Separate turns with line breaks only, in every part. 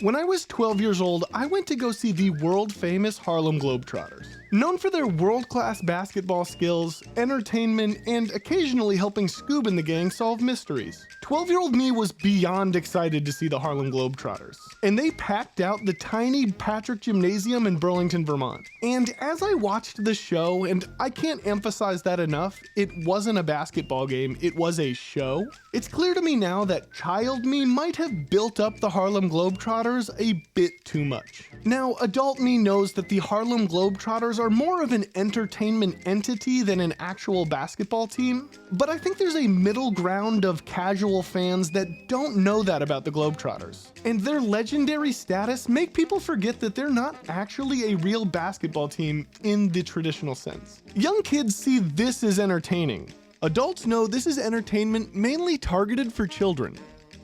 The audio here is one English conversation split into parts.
When I was 12 years old, I went to go see the world-famous Harlem Globetrotters. Known for their world-class basketball skills, entertainment, and occasionally helping Scoob and the gang solve mysteries. 12-year-old me was beyond excited to see the Harlem Globetrotters, and they packed out the tiny Patrick Gymnasium in Burlington, Vermont. And as I watched the show, and I can't emphasize that enough, it wasn't a basketball game, it was a show. It's clear to me now that child me might have built up the Harlem Globetrotters a bit too much. Now, adult me knows that the Harlem Globetrotters are more of an entertainment entity than an actual basketball team, but I think there's a middle ground of casual fans that don't know that about the Globetrotters. And their legendary status make people forget that they're not actually a real basketball team in the traditional sense. Young kids see this as entertaining. Adults know this is entertainment mainly targeted for children,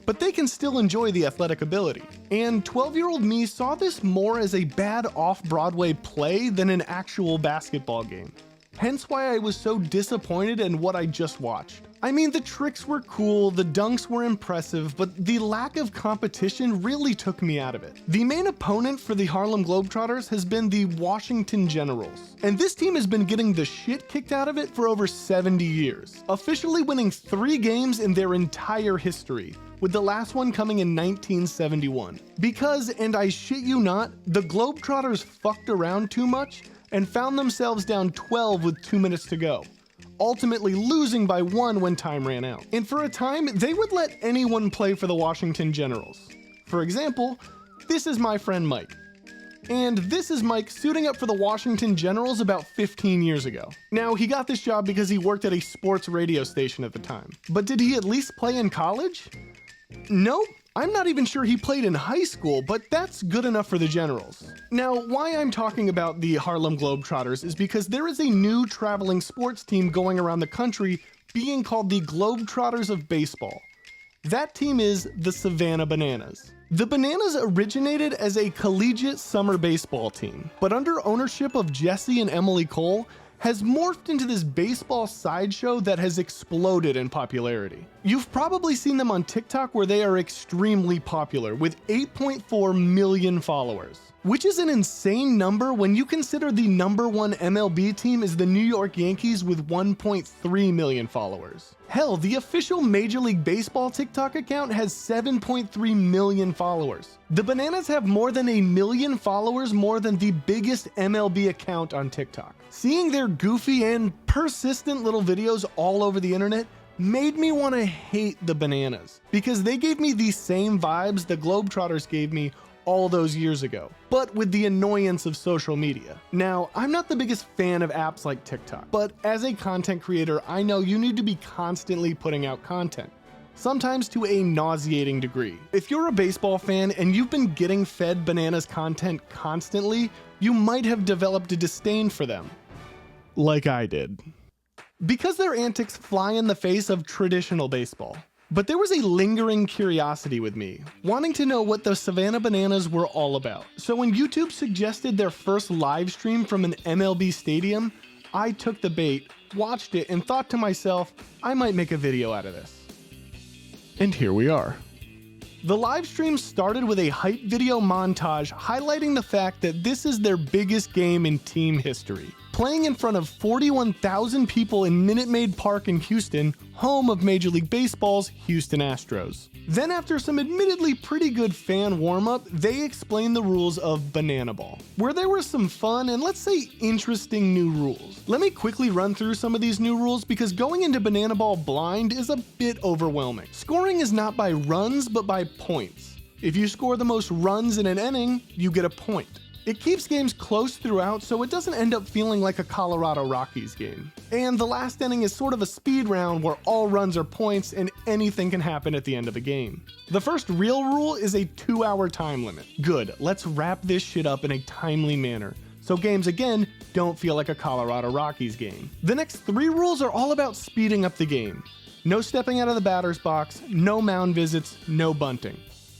but they can still enjoy the athletic ability. And 12-year-old me saw this more as a bad off-Broadway play than an actual basketball game. Hence why I was so disappointed in what I just watched. I mean, the tricks were cool, the dunks were impressive, but the lack of competition really took me out of it. The main opponent for the Harlem Globetrotters has been the Washington Generals, and this team has been getting the shit kicked out of it for over 70 years, officially winning 3 games in their entire history, with the last one coming in 1971. Because, and I shit you not, the Globetrotters fucked around too much and found themselves down 12 with 2 minutes to go, ultimately losing by 1 when time ran out. And for a time, they would let anyone play for the Washington Generals. For example, this is my friend Mike. And this is Mike suiting up for the Washington Generals about 15 years ago. Now, he got this job because he worked at a sports radio station at the time. But did he at least play in college? Nope. I'm not even sure he played in high school, but that's good enough for the Generals. Now, why I'm talking about the Harlem Globetrotters is because there is a new traveling sports team going around the country being called the Globetrotters of Baseball. That team is the Savannah Bananas. The Bananas originated as a collegiate summer baseball team, but under ownership of Jesse and Emily Cole, has morphed into this baseball sideshow that has exploded in popularity. You've probably seen them on TikTok where they are extremely popular with 8.4 million followers, which is an insane number when you consider the #1 MLB team is the New York Yankees with 1.3 million followers. Hell, the official Major League Baseball TikTok account has 7.3 million followers. The Bananas have more than 1 million followers more than the biggest MLB account on TikTok. Seeing their goofy and persistent little videos all over the internet made me want to hate the Bananas, because they gave me the same vibes the Globetrotters gave me all those years ago, but with the annoyance of social media. Now, I'm not the biggest fan of apps like TikTok, but as a content creator, I know you need to be constantly putting out content, sometimes to a nauseating degree. If you're a baseball fan and you've been getting fed Bananas content constantly, you might have developed a disdain for them, like I did, because their antics fly in the face of traditional baseball. But there was a lingering curiosity with me, wanting to know what the Savannah Bananas were all about. So when YouTube suggested their first live stream from an MLB stadium, I took the bait, watched it, and thought to myself, I might make a video out of this. And here we are. The live stream started with a hype video montage highlighting the fact that this is their biggest game in team history, playing in front of 41,000 people in Minute Maid Park in Houston, home of Major League Baseball's Houston Astros. Then after some admittedly pretty good fan warm-up, they explained the rules of Banana Ball, where there were some fun and, let's say, interesting new rules. Let me quickly run through some of these new rules because going into Banana Ball blind is a bit overwhelming. Scoring is not by runs, but by points. If you score the most runs in an inning, you get a point. It keeps games close throughout, so it doesn't end up feeling like a Colorado Rockies game. And the last inning is sort of a speed round where all runs are points and anything can happen at the end of a game. The first real rule is a 2-hour time limit. Good, let's wrap this shit up in a timely manner, so games again don't feel like a Colorado Rockies game. The next 3 rules are all about speeding up the game. No stepping out of the batter's box, no mound visits, no bunting.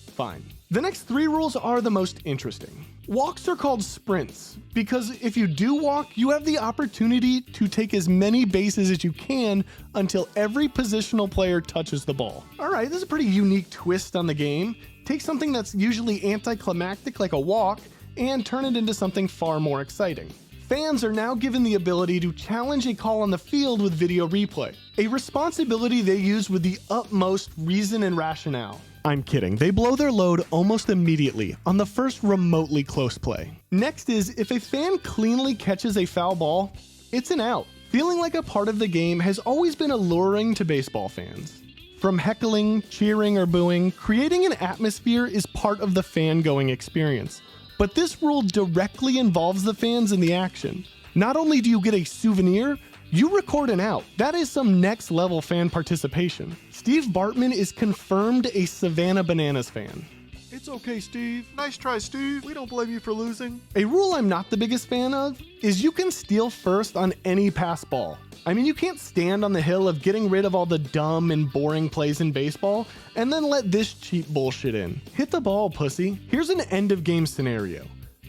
Fine. The next 3 rules are the most interesting. Walks are called sprints, because if you do walk, you have the opportunity to take as many bases as you can until every positional player touches the ball. Alright, this is a pretty unique twist on the game. Take something that's usually anticlimactic like a walk and turn it into something far more exciting. Fans are now given the ability to challenge a call on the field with video replay, a responsibility they use with the utmost reason and rationale. I'm kidding, they blow their load almost immediately on the first remotely close play. Next is, if a fan cleanly catches a foul ball, it's an out. Feeling like a part of the game has always been alluring to baseball fans. From heckling, cheering, or booing, creating an atmosphere is part of the fan-going experience. But this rule directly involves the fans in the action. Not only do you get a souvenir, you record an out. That is some next level fan participation. Steve Bartman is confirmed a Savannah Bananas fan.
It's okay, Steve. Nice try, Steve. We don't blame you for losing.
A rule I'm not the biggest fan of is you can steal first on any pass ball. I mean, you can't stand on the hill of getting rid of all the dumb and boring plays in baseball and then let this cheap bullshit in. Hit the ball, pussy. Here's an end of game scenario.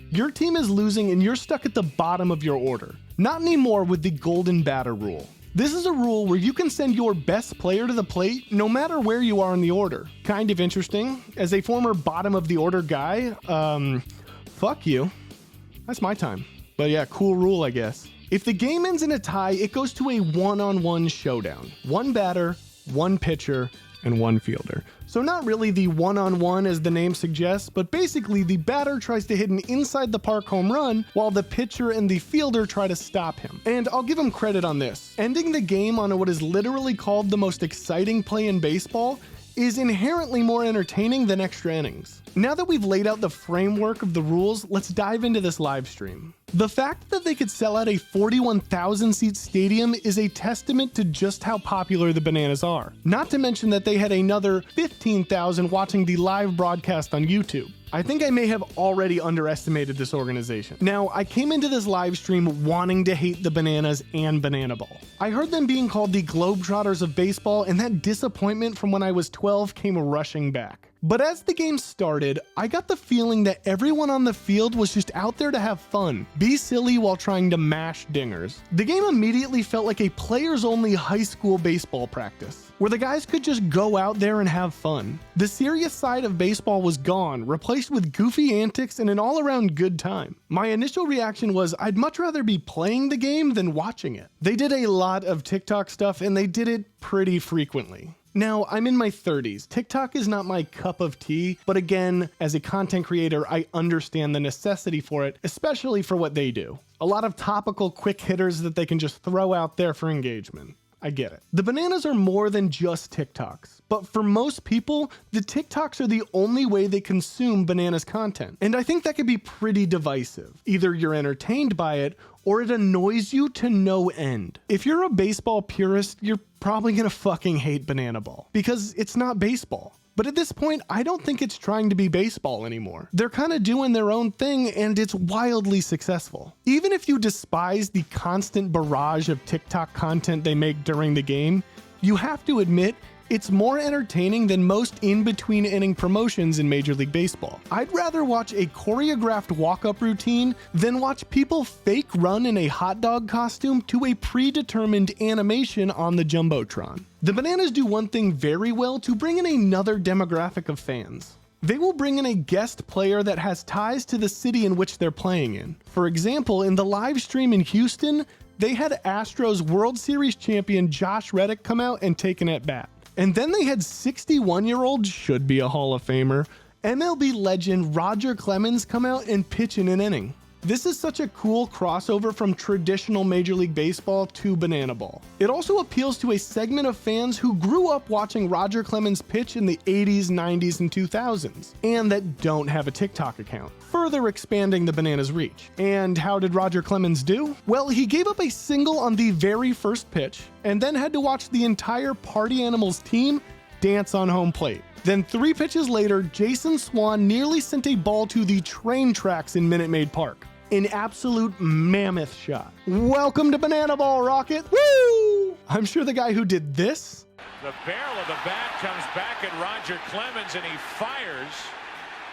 Your team is losing and you're stuck at the bottom of your order. Not anymore with the golden batter rule. This is a rule where you can send your best player to the plate no matter where you are in the order. Kind of interesting. As a former bottom of the order guy, fuck you. That's my time. But yeah, cool rule, I guess. If the game ends in a tie, it goes to a one-on-one showdown. One batter, one pitcher, and one fielder. So not really the one-on-one as the name suggests, but basically the batter tries to hit an inside the park home run while the pitcher and the fielder try to stop him. And I'll give him credit on this. Ending the game on what is literally called the most exciting play in baseball is inherently more entertaining than extra innings. Now that we've laid out the framework of the rules, let's dive into this live stream. The fact that they could sell out a 41,000 seat stadium is a testament to just how popular the Bananas are. Not to mention that they had another 15,000 watching the live broadcast on YouTube. I think I may have already underestimated this organization. Now, I came into this live stream wanting to hate the Bananas and Banana Ball. I heard them being called the Globetrotters of baseball, and that disappointment from when I was 12 came rushing back. But as the game started, I got the feeling that everyone on the field was just out there to have fun, be silly while trying to mash dingers. The game immediately felt like a players-only high school baseball practice, where the guys could just go out there and have fun. The serious side of baseball was gone, replaced with goofy antics and an all-around good time. My initial reaction was I'd much rather be playing the game than watching it. They did a lot of TikTok stuff, and they did it pretty frequently. Now, I'm in my 30s. TikTok is not my cup of tea, but again, as a content creator, I understand the necessity for it, especially for what they do. A lot of topical quick hitters that they can just throw out there for engagement. I get it. The Bananas are more than just TikToks, but for most people, the TikToks are the only way they consume Bananas content. And I think that could be pretty divisive. Either you're entertained by it, or it annoys you to no end. If you're a baseball purist, you're probably gonna fucking hate Banana Ball, because it's not baseball. But at this point, I don't think it's trying to be baseball anymore. They're kind of doing their own thing, and it's wildly successful. Even if you despise the constant barrage of TikTok content they make during the game, you have to admit it's more entertaining than most in-between inning promotions in Major League Baseball. I'd rather watch a choreographed walk-up routine than watch people fake run in a hot dog costume to a predetermined animation on the Jumbotron. The Bananas do one thing very well to bring in another demographic of fans. They will bring in a guest player that has ties to the city in which they're playing in. For example, in the live stream in Houston, they had Astros World Series champion Josh Reddick come out and take an at-bat. And then they had 61-year-old, should be a Hall of Famer, MLB legend Roger Clemens come out and pitch in an inning. This is such a cool crossover from traditional Major League Baseball to Banana Ball. It also appeals to a segment of fans who grew up watching Roger Clemens pitch in the 80s, 90s, and 2000s, and that don't have a TikTok account, further expanding the Bananas' reach. And how did Roger Clemens do? Well, he gave up a single on the very first pitch, and then had to watch the entire Party Animals team dance on home plate. Then 3 pitches later, Jason Swan nearly sent a ball to the train tracks in Minute Maid Park. An absolute mammoth shot. Welcome to Banana Ball, Rocket. Woo! I'm sure the guy who did this.
The barrel of the bat comes back at Roger Clemens, and he fires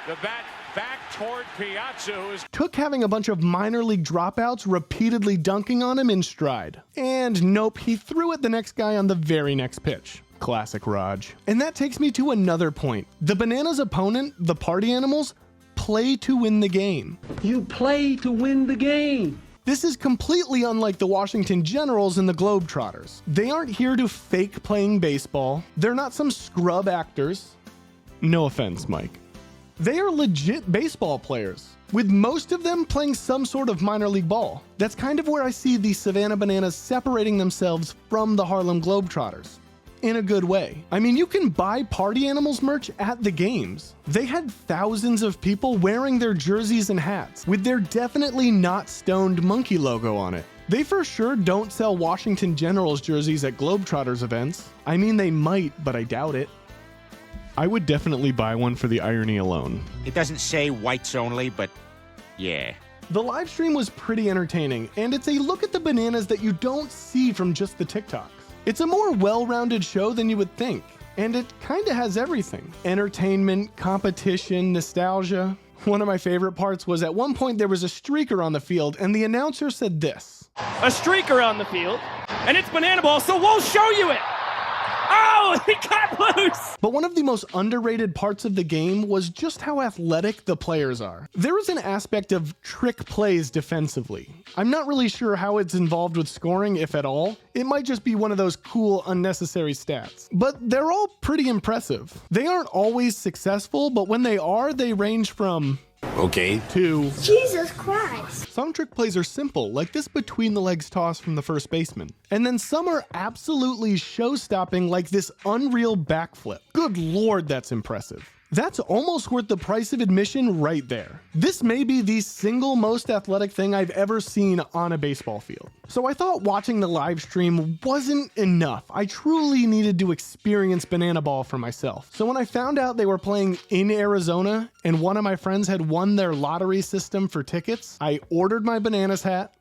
the bat back toward Piazza, who is...
took having a bunch of minor league dropouts repeatedly dunking on him in stride. And nope, he threw at the next guy on the very next pitch. Classic Raj. And that takes me to another point. The Bananas' opponent, the Party Animals, play to win the game.
You play to win the game.
This is completely unlike the Washington Generals and the Globetrotters. They aren't here to fake playing baseball. They're not some scrub actors. No offense, Mike. They are legit baseball players, with most of them playing some sort of minor league ball. That's kind of where I see the Savannah Bananas separating themselves from the Harlem Globetrotters. In a good way. I mean, you can buy Party Animals merch at the games. They had thousands of people wearing their jerseys and hats, with their definitely not stoned monkey logo on it. They for sure don't sell Washington Generals jerseys at Globetrotters events. I mean, they might, but I doubt it. I would definitely buy one for the irony alone.
It doesn't say whites only, but yeah.
The live stream was pretty entertaining, and it's a look at the Bananas that you don't see from just the TikToks. It's a more well-rounded show than you would think, and it kinda has everything. Entertainment, competition, nostalgia. One of my favorite parts was at one point there was a streaker on the field, and the announcer said this.
A streaker on the field, and it's banana ball, so we'll show you it! Oh, he got loose!
But one of the most underrated parts of the game was just how athletic the players are. There is an aspect of trick plays defensively. I'm not really sure how it's involved with scoring, if at all. It might just be one of those cool, unnecessary stats. But they're all pretty impressive. They aren't always successful, but when they are, they range from
Okay.
to
Jesus Christ.
some trick plays are simple, like this between the legs toss from the first baseman. And then some are absolutely show-stopping, like this unreal backflip. Good lord, that's impressive. That's almost worth the price of admission right there. This may be the single most athletic thing I've ever seen on a baseball field. So I thought watching the live stream wasn't enough. I truly needed to experience banana ball for myself. So when I found out they were playing in Arizona and one of my friends had won their lottery system for tickets, I ordered my Bananas hat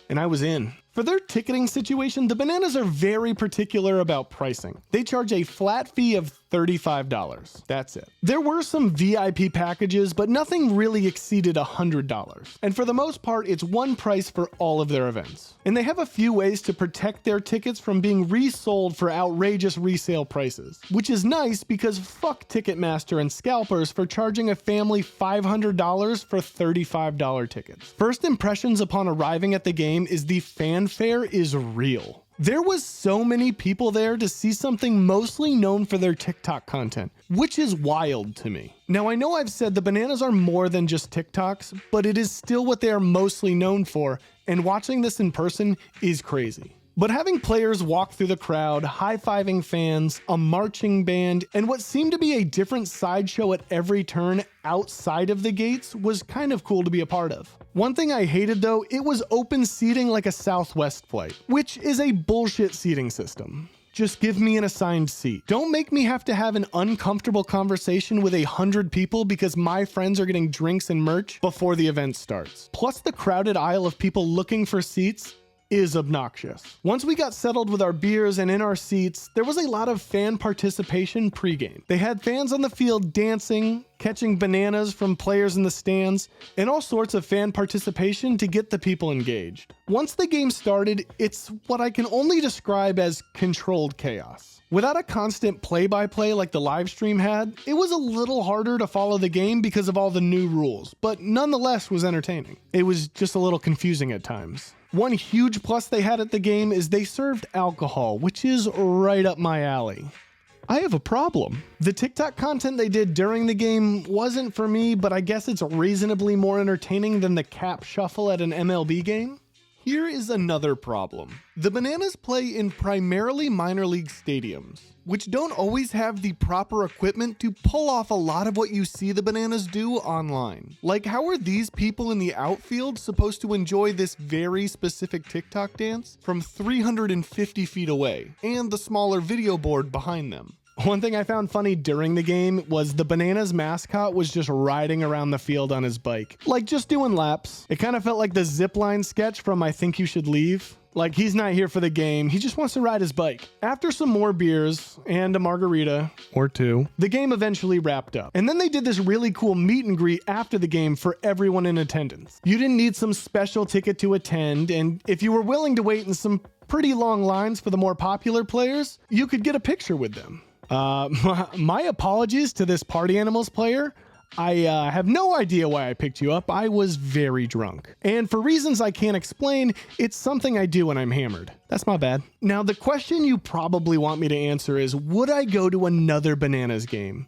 and I was in. For their ticketing situation, the Bananas are very particular about pricing. They charge a flat fee of $35. That's it. There were some VIP packages, but nothing really exceeded $100. And for the most part, it's one price for all of their events. And they have a few ways to protect their tickets from being resold for outrageous resale prices, which is nice because fuck Ticketmaster and scalpers for charging a family $500 for $35 tickets. First impressions upon arriving at the game is the fanfare is real. There was so many people there to see something mostly known for their TikTok content, which is wild to me. Now I know I've said the Bananas are more than just TikToks, but it is still what they are mostly known for, and watching this in person is crazy. But having players walk through the crowd, high-fiving fans, a marching band, and what seemed to be a different sideshow at every turn outside of the gates was kind of cool to be a part of. One thing I hated though, it was open seating like a Southwest flight, which is a bullshit seating system. Just give me an assigned seat. Don't make me have to have an uncomfortable conversation with 100 people because my friends are getting drinks and merch before the event starts. Plus the crowded aisle of people looking for seats is obnoxious. Once we got settled with our beers and in our seats, there was a lot of fan participation pregame. They had fans on the field dancing, catching bananas from players in the stands, and all sorts of fan participation to get the people engaged. Once the game started, it's what I can only describe as controlled chaos. Without a constant play-by-play like the live stream had, it was a little harder to follow the game because of all the new rules, but nonetheless was entertaining. It was just a little confusing at times. One huge plus they had at the game is they served alcohol, which is right up my alley. I have a problem. The TikTok content they did during the game wasn't for me, but I guess it's reasonably more entertaining than the cap shuffle at an MLB game. Here is another problem. The Bananas play in primarily minor league stadiums, which don't always have the proper equipment to pull off a lot of what you see the Bananas do online. Like, how are these people in the outfield supposed to enjoy this very specific TikTok dance from 350 feet away, and the smaller video board behind them? One thing I found funny during the game was the Bananas mascot was just riding around the field on his bike, like just doing laps. It kind of felt like the zipline sketch from I Think You Should Leave. Like, he's not here for the game, he just wants to ride his bike. After some more beers and a margarita or two, the game eventually wrapped up. And then they did this really cool meet and greet after the game for everyone in attendance. You didn't need some special ticket to attend, and if you were willing to wait in some pretty long lines for the more popular players, you could get a picture with them. My apologies to this Party Animals player. I have no idea why I picked you up. I was very drunk. And for reasons I can't explain, it's something I do when I'm hammered. That's my bad. Now, the question you probably want me to answer is, would I go to another Bananas game?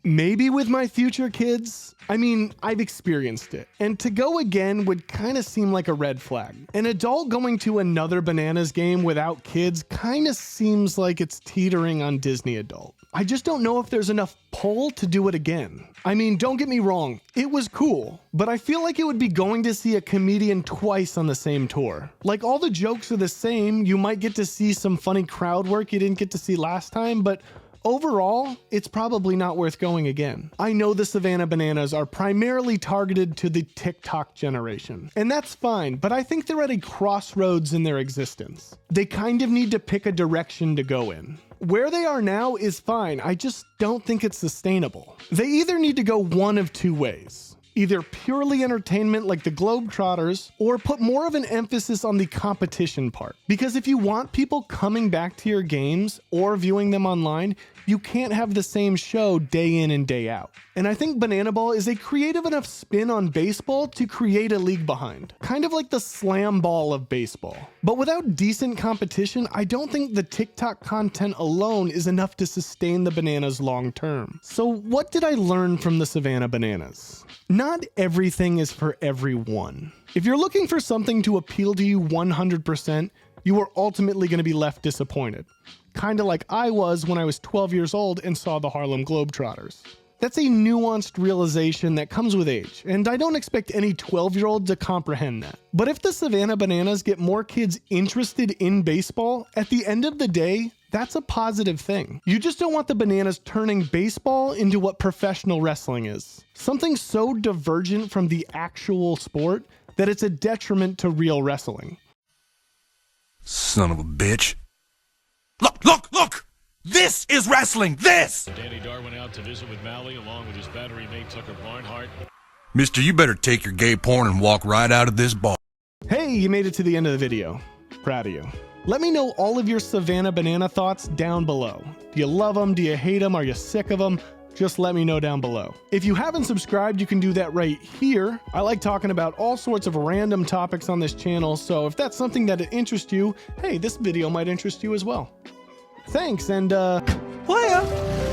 Maybe with my future kids. I mean, I've experienced it. And to go again would kind of seem like a red flag. An adult going to another Bananas game without kids kind of seems like it's teetering on Disney adult. I just don't know if there's enough pull to do it again. I mean, don't get me wrong, it was cool, but I feel like it would be going to see a comedian twice on the same tour. Like, all the jokes are the same, you might get to see some funny crowd work you didn't get to see last time, but overall, it's probably not worth going again. I know the Savannah Bananas are primarily targeted to the TikTok generation, and that's fine, but I think they're at a crossroads in their existence. They kind of need to pick a direction to go in. Where they are now is fine, I just don't think it's sustainable. They either need to go one of two ways. Either purely entertainment like the Globetrotters, or put more of an emphasis on the competition part. Because if you want people coming back to your games or viewing them online, you can't have the same show day in and day out. And I think Banana Ball is a creative enough spin on baseball to create a league behind. Kind of like the slam ball of baseball. But without decent competition, I don't think the TikTok content alone is enough to sustain the Bananas long term. So what did I learn from the Savannah Bananas? Not everything is for everyone. If you're looking for something to appeal to you 100%, you are ultimately going to be left disappointed. Kind of like I was when I was 12 years old and saw the Harlem Globetrotters. That's a nuanced realization that comes with age, and I don't expect any 12-year-old to comprehend that. But if the Savannah Bananas get more kids interested in baseball, at the end of the day, that's a positive thing. You just don't want the Bananas turning baseball into what professional wrestling is. Something so divergent from the actual sport that it's a detriment to real wrestling.
Son of a bitch. Look! This is wrestling! This!
Danny Darwin out to visit with Malley along with his battery mate Tucker Barnhart.
Mister, you better take your gay porn and walk right out of this bar.
Hey, you made it to the end of the video. Proud of you. Let me know all of your Savannah Banana thoughts down below. Do you love them? Do you hate them? Are you sick of them? Just let me know down below. If you haven't subscribed, you can do that right here. I like talking about all sorts of random topics on this channel, so if that's something that interests you, hey, this video might interest you as well. Thanks, and playa!